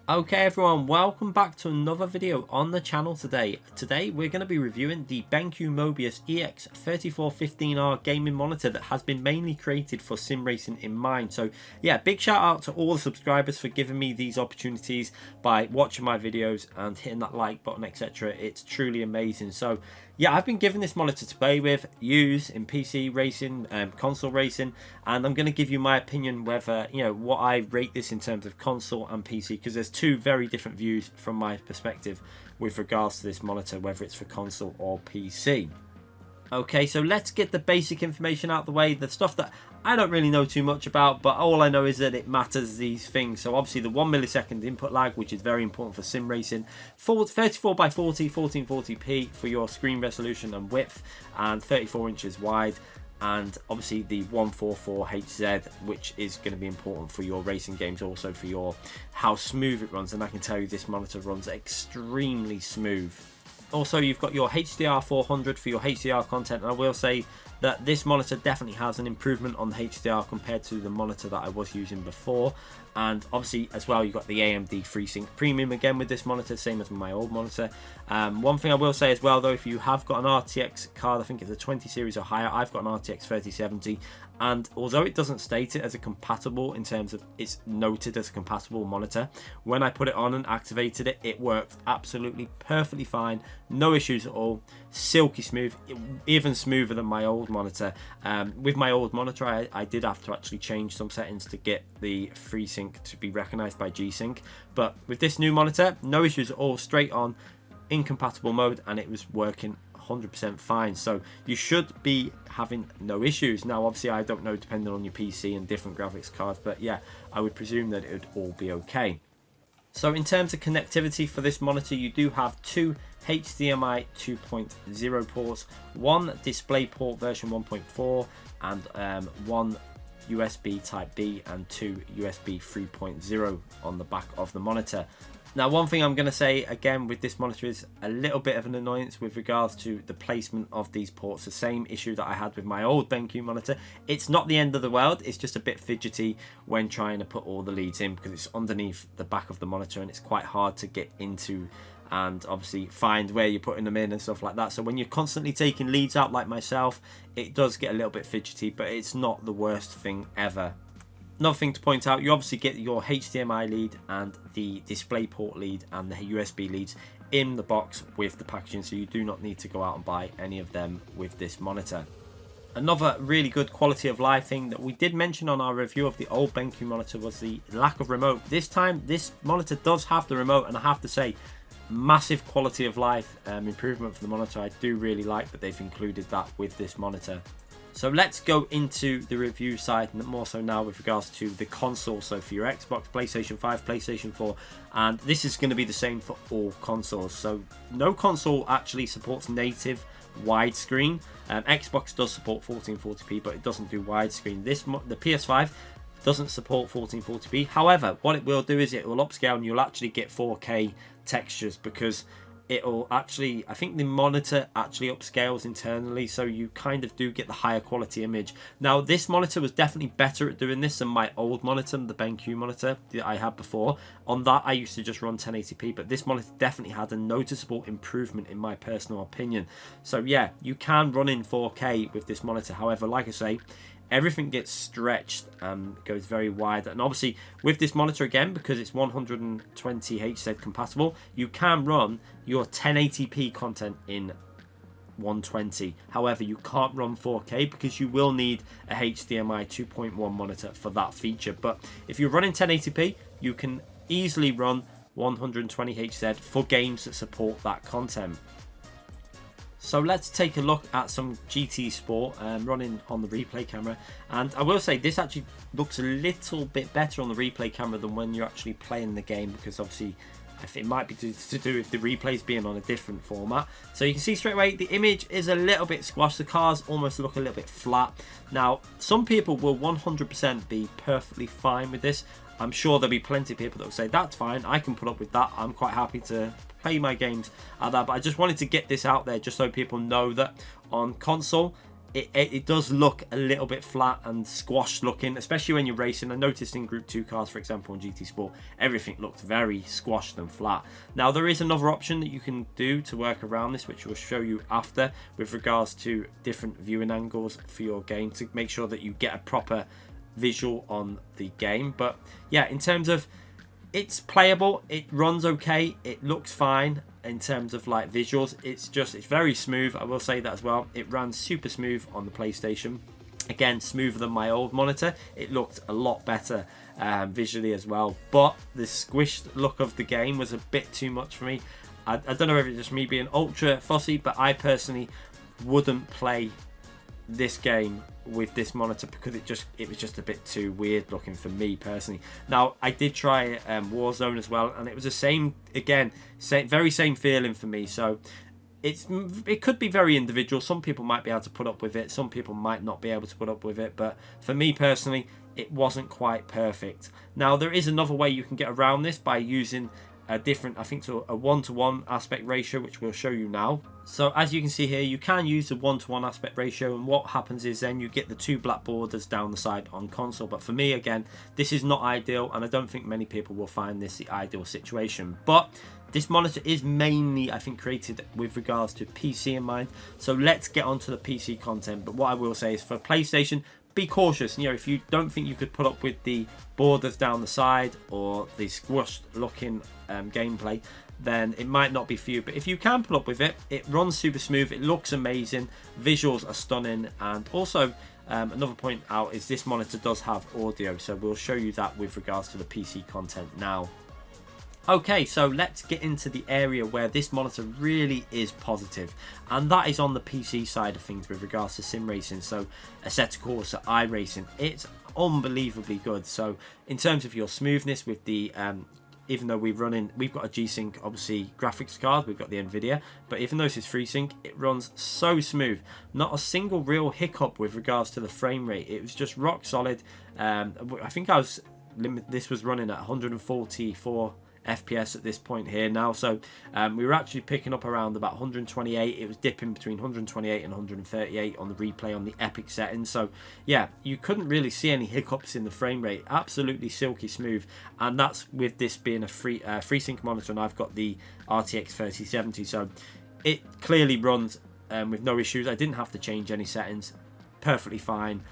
Okay everyone, welcome back to another video on the channel today. Today we're going to be reviewing the BenQ MOBIUZ EX3415R gaming monitor that has been mainly created for sim racing in mind. So yeah, big shout out to all the subscribers for giving me these opportunities by watching my videos and hitting that like button, etc. It's truly amazing. So yeah, I've been given this monitor to play with, use in PC racing, console racing, and I'm going to give you my opinion whether, what I rate this in terms of console and PC, because there's two very different views from my perspective with regards to this monitor, whether it's for console or PC. Okay, so let's get the basic information out the way, the stuff that I don't really know too much about, but all I know is that it matters, these things. So obviously the 1 millisecond input lag, which is very important for sim racing, 34 by 40 1440p for your screen resolution and width, and 34 inches wide, and obviously the 144Hz, which is going to be important for your racing games, also for your how smooth it runs. And I can tell you this monitor runs extremely smooth. Also, you've got your HDR 400 for your HDR content, and I will say that this monitor definitely has an improvement on the HDR compared to the monitor that I was using before. And obviously as well, you've got the AMD FreeSync Premium again with this monitor, same as my old monitor. One thing I will say as well though, if you have got an RTX card, I think it's a 20 series or higher, I've got an RTX 3070, and although it doesn't state it as a compatible, in terms of it's noted as a compatible monitor, when I put it on and activated it, it worked absolutely perfectly fine, no issues at all, silky smooth, even smoother than my old monitor. With my old monitor, I did have to actually change some settings to get the FreeSync to be recognized by G-Sync, but with this new monitor, no issues at all, straight on incompatible mode, and it was working 100% fine. So you should be having no issues. Now obviously I don't know, depending on your PC and different graphics cards, but yeah, I would presume that it would all be okay. So in terms of connectivity for this monitor, you do have two HDMI 2.0 ports, one display port version 1.4, and one USB type B and two USB 3.0 on the back of the monitor. Now one thing I'm going to say again with this monitor is a little bit of an annoyance with regards to the placement of these ports. The same issue that I had with my old BenQ monitor. It's not the end of the world, it's just a bit fidgety when trying to put all the leads in, because it's underneath the back of the monitor and it's quite hard to get into and obviously find where you're putting them in and stuff like that. So when you're constantly taking leads out like myself, it does get a little bit fidgety, but it's not the worst thing ever. Another thing to point out, you obviously get your HDMI lead and the DisplayPort lead and the USB leads in the box with the packaging, so you do not need to go out and buy any of them with this monitor. Another really good quality of life thing that we did mention on our review of the old BenQ monitor was the lack of remote. This time this monitor does have the remote, and I have to say, massive quality of life improvement for the monitor. I do really like that they've included that with this monitor. So let's go into the review side, and more so now with regards to the console. So for your Xbox, PlayStation 5, PlayStation 4, and this is going to be the same for all consoles. So no console actually supports native widescreen. Xbox does support 1440p, but it doesn't do widescreen. The PS5 doesn't support 1440p. However, what it will do is it will upscale and you'll actually get 4K textures, because it'll actually, I think the monitor actually upscales internally, so you kind of do get the higher quality image. Now this monitor was definitely better at doing this than my old monitor, the BenQ monitor that I had before. On that I used to just run 1080p, but this monitor definitely had a noticeable improvement in my personal opinion. So yeah, you can run in 4K with this monitor. However, like I say, everything gets stretched and goes very wide, and obviously with this monitor again, because it's 120Hz compatible, you can run your 1080p content in 120. However, you can't run 4K because you will need a HDMI 2.1 monitor for that feature. But if you're running 1080p, you can easily run 120Hz for games that support that content. So let's take a look at some GT Sport running on the replay camera, and I will say this actually looks a little bit better on the replay camera than when you're actually playing the game, because obviously I think it might be to do with the replays being on a different format. So you can see straight away the image is a little bit squashed, the cars almost look a little bit flat. Now some people will 100% be perfectly fine with this. I'm sure there'll be plenty of people that will say that's fine, I can put up with that, I'm quite happy to play my games at that. But I just wanted to get this out there just so people know that on console it does look a little bit flat and squashed looking, especially when you're racing. I noticed in Group 2 cars, for example, on GT Sport, everything looked very squashed and flat. Now, there is another option that you can do to work around this, which we'll show you after, with regards to different viewing angles for your game to make sure that you get a proper visual on the game. But yeah, in terms of, it's playable, it runs okay, it looks fine. In terms of like visuals, it's very smooth. I will say that as well. It ran super smooth on the PlayStation. Again, smoother than my old monitor. It looked a lot better visually as well. But the squished look of the game was a bit too much for me. I don't know if it's just me being ultra fussy, but I personally wouldn't play this game with this monitor because it was just a bit too weird looking for me personally. Now, I did try Warzone as well, and it was the same again, very same feeling for me. So it could be very individual. Some people might be able to put up with it, some people might not be able to put up with it, but for me personally, it wasn't quite perfect. Now, there is another way you can get around this by using a different, I think, to a 1:1 aspect ratio, which we'll show you now. So as you can see here, you can use the 1:1 aspect ratio, and what happens is then you get the two black borders down the side on console. But for me, again, this is not ideal, and I don't think many people will find this the ideal situation. But this monitor is mainly, I think, created with regards to PC in mind. So let's get onto the PC content. But what I will say is for PlayStation, be cautious. You know, if you don't think you could put up with the borders down the side or the squashed looking gameplay, then it might not be for you. But if you can put up with it, it runs super smooth, it looks amazing, visuals are stunning, and also another point out is this monitor does have audio, so we'll show you that with regards to the PC content now. Okay, so let's get into the area where this monitor really is positive, and that is on the PC side of things with regards to sim racing. So Assetto Corsa, iRacing, it's unbelievably good. So in terms of your smoothness with the even though we've got a G-Sync obviously graphics card, we've got the Nvidia, but even though this is FreeSync, it runs so smooth. Not a single real hiccup with regards to the frame rate. It was just rock solid. I think this was running at 144 FPS at this point here now, so we were actually picking up around about 128. It was dipping between 128 and 138 on the replay on the epic settings. So yeah, you couldn't really see any hiccups in the frame rate. Absolutely silky smooth, and that's with this being a FreeSync monitor, and I've got the RTX 3070, so it clearly runs with no issues. I didn't have to change any settings, perfectly fine.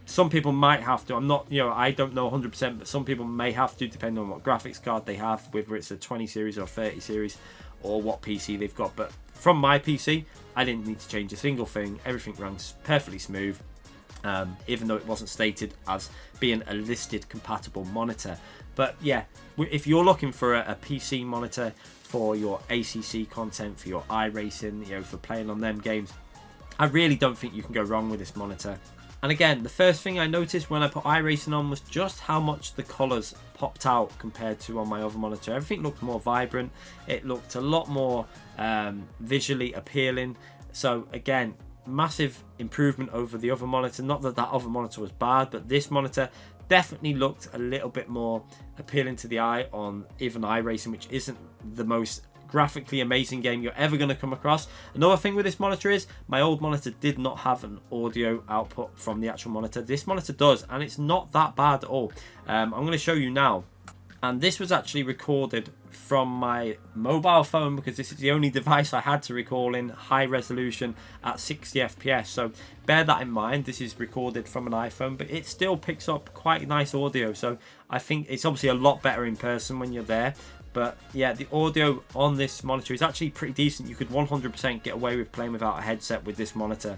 Some people might have to, I don't know 100%, but some people may have to, depending on what graphics card they have, whether it's a 20 series or 30 series or what PC they've got. But from my PC, I didn't need to change a single thing. Everything runs perfectly smooth, even though it wasn't stated as being a listed compatible monitor. But yeah, if you're looking for a PC monitor for your ACC content, for your iRacing, for playing on them games, I really don't think you can go wrong with this monitor. And again, the first thing I noticed when I put iRacing on was just how much the colours popped out compared to on my other monitor. Everything looked more vibrant. It looked a lot more visually appealing. So again, massive improvement over the other monitor. Not that other monitor was bad, but this monitor definitely looked a little bit more appealing to the eye on even iRacing, which isn't the most graphically amazing game you're ever going to come across. Another thing with this monitor is my old monitor did not have an audio output from the actual monitor. This monitor does, and it's not that bad at all. I'm going to show you now, and this was actually recorded from my mobile phone because this is the only device I had to record in high resolution at 60 FPS. So bear that in mind. This is recorded from an iPhone, but it still picks up quite nice audio. So I think it's obviously a lot better in person when you're there. But yeah, the audio on this monitor is actually pretty decent. You could 100% get away with playing without a headset with this monitor.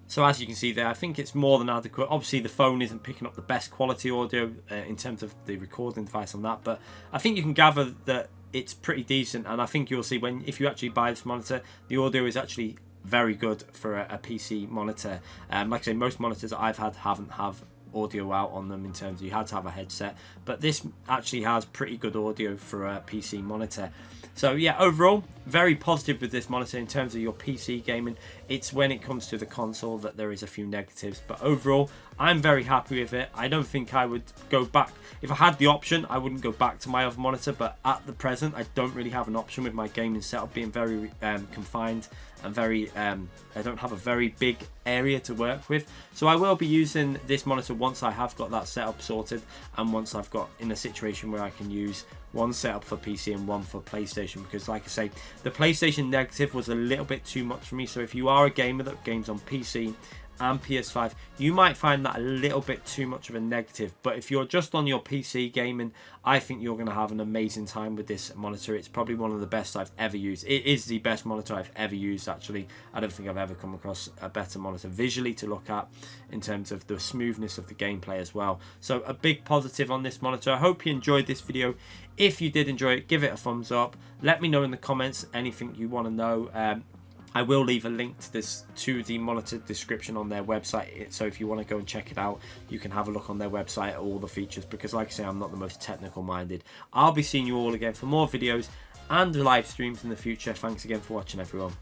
So as you can see there, I think it's more than adequate. Obviously the phone isn't picking up the best quality audio in terms of the recording device on that, but I think you can gather that it's pretty decent, and I think you'll see if you actually buy this monitor, the audio is actually very good for a PC monitor. Like I say, most monitors that I've had haven't have audio out on them in terms of you had to have a headset, but this actually has pretty good audio for a PC monitor. So yeah, overall very positive with this monitor in terms of your PC gaming. It's when it comes to the console that there is a few negatives, but overall I'm very happy with it. I don't think I would go back. If I had the option, I wouldn't go back to my other monitor, but at the present I don't really have an option with my gaming setup being very confined and very I don't have a very big area to work with. So I will be using this monitor once I have got that setup sorted, and once I've got in a situation where I can use one setup for PC and one for PlayStation, because like I say, the PlayStation negative was a little bit too much for me. So if you are a gamer that games on PC and PS5, you might find that a little bit too much of a negative, but if you're just on your PC gaming, I think you're going to have an amazing time with this monitor. It's probably one of the best I've ever used. It is the best monitor I've ever used, actually. I don't think I've ever come across a better monitor visually to look at in terms of the smoothness of the gameplay as well. So a big positive on this monitor. I hope you enjoyed this video. If you did enjoy it, give it a thumbs up. Let me know in the comments anything you want to know. I will leave a link to the monitor description on their website, so if you want to go and check it out, you can have a look on their website at all the features, because like I say, I'm not the most technical minded. I'll be seeing you all again for more videos and live streams in the future. Thanks again for watching, everyone.